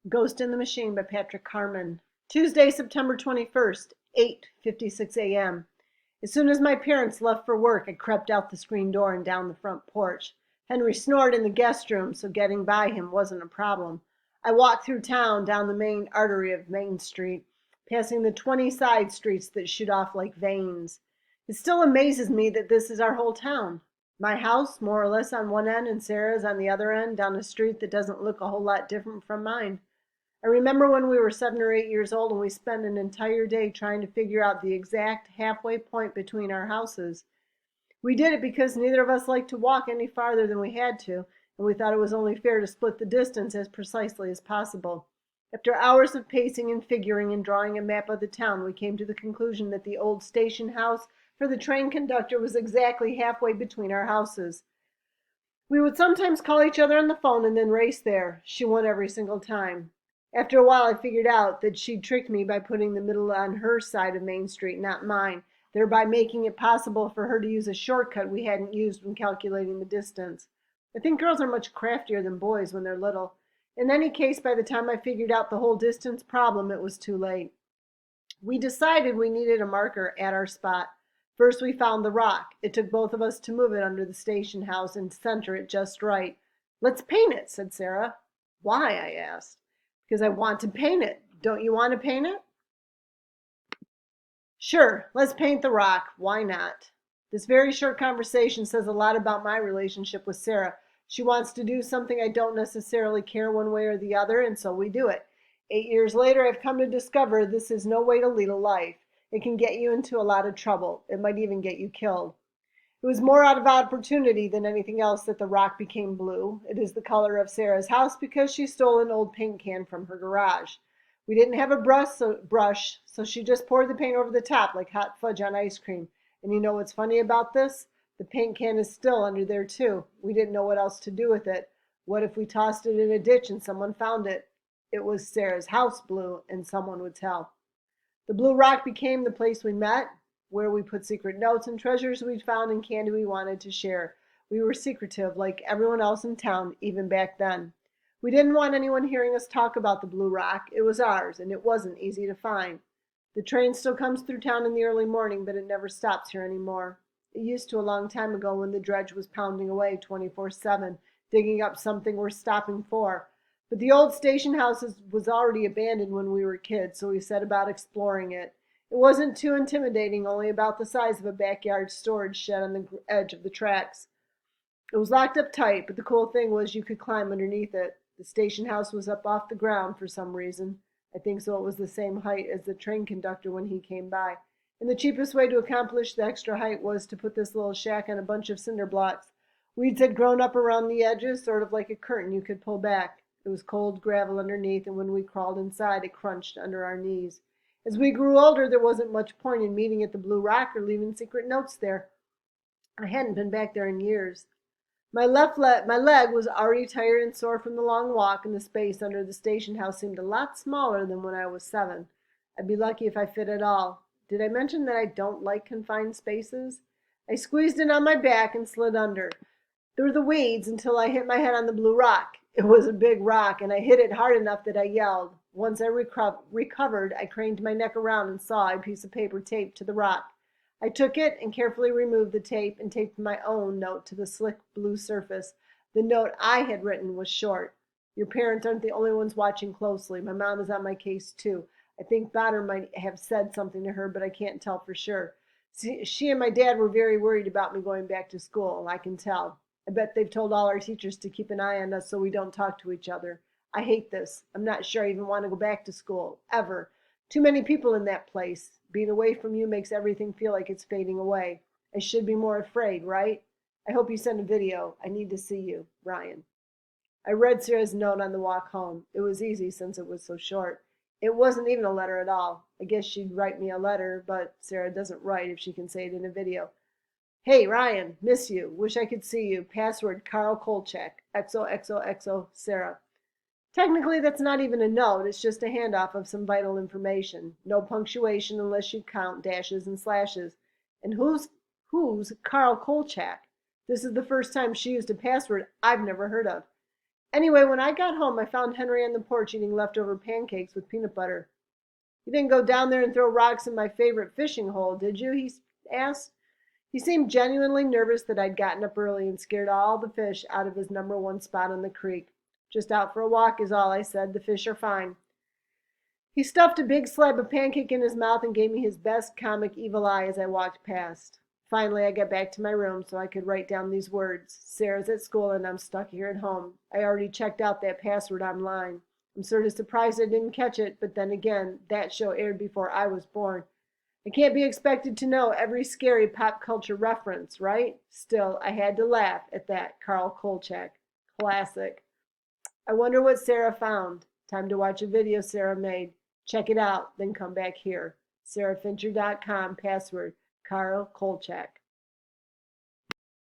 Ghost in the Machine by Patrick Carman. Tuesday, September 21st, 8:56 a.m. As soon as my parents left for work, I crept out the screen door and down the front porch. Henry snored in the guest room, so getting by him wasn't a problem. I walked through town down the main artery of Main Street, passing the 20 side streets that shoot off like veins. It still amazes me that this is our whole town. My house, more or less, on one end, and Sarah's on the other end, down a street that doesn't look a whole lot different from mine. I remember when we were 7 or 8 years old and we spent an entire day trying to figure out the exact halfway point between our houses. We did it because neither of us liked to walk any farther than we had to, and we thought it was only fair to split the distance as precisely as possible. After hours of pacing and figuring and drawing a map of the town, we came to the conclusion that the old station house for the train conductor was exactly halfway between our houses. We would sometimes call each other on the phone and then race there. She won every single time. After a while, I figured out that she'd tricked me by putting the middle on her side of Main Street, not mine, thereby making it possible for her to use a shortcut we hadn't used when calculating the distance. I think girls are much craftier than boys when they're little. In any case, by the time I figured out the whole distance problem, it was too late. We decided we needed a marker at our spot. First, we found the rock. It took both of us to move it under the station house and center it just right. "Let's paint it," said Sarah. "Why?" I asked. "Because I want to paint it. Don't you want to paint it?" "Sure, let's paint the rock. Why not?" This very short conversation says a lot about my relationship with Sarah. She wants to do something I don't necessarily care one way or the other, and so we do it. 8 years later, I've come to discover this is no way to lead a life. It can get you into a lot of trouble. It might even get you killed. It was more out of opportunity than anything else that the rock became blue. It is the color of Sarah's house because she stole an old paint can from her garage. We didn't have a brush, so she just poured the paint over the top like hot fudge on ice cream. And you know what's funny about this? The paint can is still under there too. We didn't know what else to do with it. What if we tossed it in a ditch and someone found it? It was Sarah's house blue, and someone would tell. The blue rock became the place we met, where we put secret notes and treasures we'd found and candy we wanted to share. We were secretive, like everyone else in town, even back then. We didn't want anyone hearing us talk about the blue rock. It was ours, and it wasn't easy to find. The train still comes through town in the early morning, but it never stops here anymore. It used to a long time ago when the dredge was pounding away 24/7, digging up something worth stopping for. But the old station house was already abandoned when we were kids, so we set about exploring it. It wasn't too intimidating, only about the size of a backyard storage shed on the edge of the tracks. It was locked up tight, but the cool thing was you could climb underneath it. The station house was up off the ground for some reason. I think so it was the same height as the train conductor when he came by. And the cheapest way to accomplish the extra height was to put this little shack on a bunch of cinder blocks. Weeds had grown up around the edges, sort of like a curtain you could pull back. It was cold gravel underneath, and when we crawled inside, it crunched under our knees. As we grew older, there wasn't much point in meeting at the Blue Rock or leaving secret notes there. I hadn't been back there in years. My leg was already tired and sore from the long walk, and the space under the station house seemed a lot smaller than when I was 7. I'd be lucky if I fit at all. Did I mention that I don't like confined spaces? I squeezed in on my back and slid under, through the weeds, until I hit my head on the blue rock. It was a big rock, and I hit it hard enough that I yelled. Once I recovered, I craned my neck around and saw a piece of paper taped to the rock. I took it and carefully removed the tape and taped my own note to the slick blue surface. The note I had written was short. "Your parents aren't the only ones watching closely. My mom is on my case, too. I think Bonner might have said something to her, but I can't tell for sure. She and my dad were very worried about me going back to school, I can tell. I bet they've told all our teachers to keep an eye on us so we don't talk to each other. I hate this. I'm not sure I even want to go back to school, ever. Too many people in that place. Being away from you makes everything feel like it's fading away. I should be more afraid, right? I hope you send a video. I need to see you. Ryan." I read Sarah's note on the walk home. It was easy since it was so short. It wasn't even a letter at all. I guess she'd write me a letter, but Sarah doesn't write if she can say it in a video. "Hey, Ryan, miss you. Wish I could see you. Password Carl Kolchak. XOXOXO Sarah." Technically, that's not even a note. It's just a handoff of some vital information. No punctuation unless you count dashes and slashes. And who's Carl Kolchak? This is the first time she used a password I've never heard of. Anyway, when I got home, I found Henry on the porch eating leftover pancakes with peanut butter. "You didn't go down there and throw rocks in my favorite fishing hole, did you?" he asked. He seemed genuinely nervous that I'd gotten up early and scared all the fish out of his number one spot on the creek. "Just out for a walk is all," I said. "The fish are fine." He stuffed a big slab of pancake in his mouth and gave me his best comic evil eye as I walked past. Finally, I got back to my room so I could write down these words. Sarah's at school and I'm stuck here at home. I already checked out that password online. I'm sort of surprised I didn't catch it, but then again, that show aired before I was born. I can't be expected to know every scary pop culture reference, right? Still, I had to laugh at that Carl Kolchak. Classic. I wonder what Sarah found. Time to watch a video Sarah made. Check it out, then come back here. SarahFincher.com, password Carl Kolchak.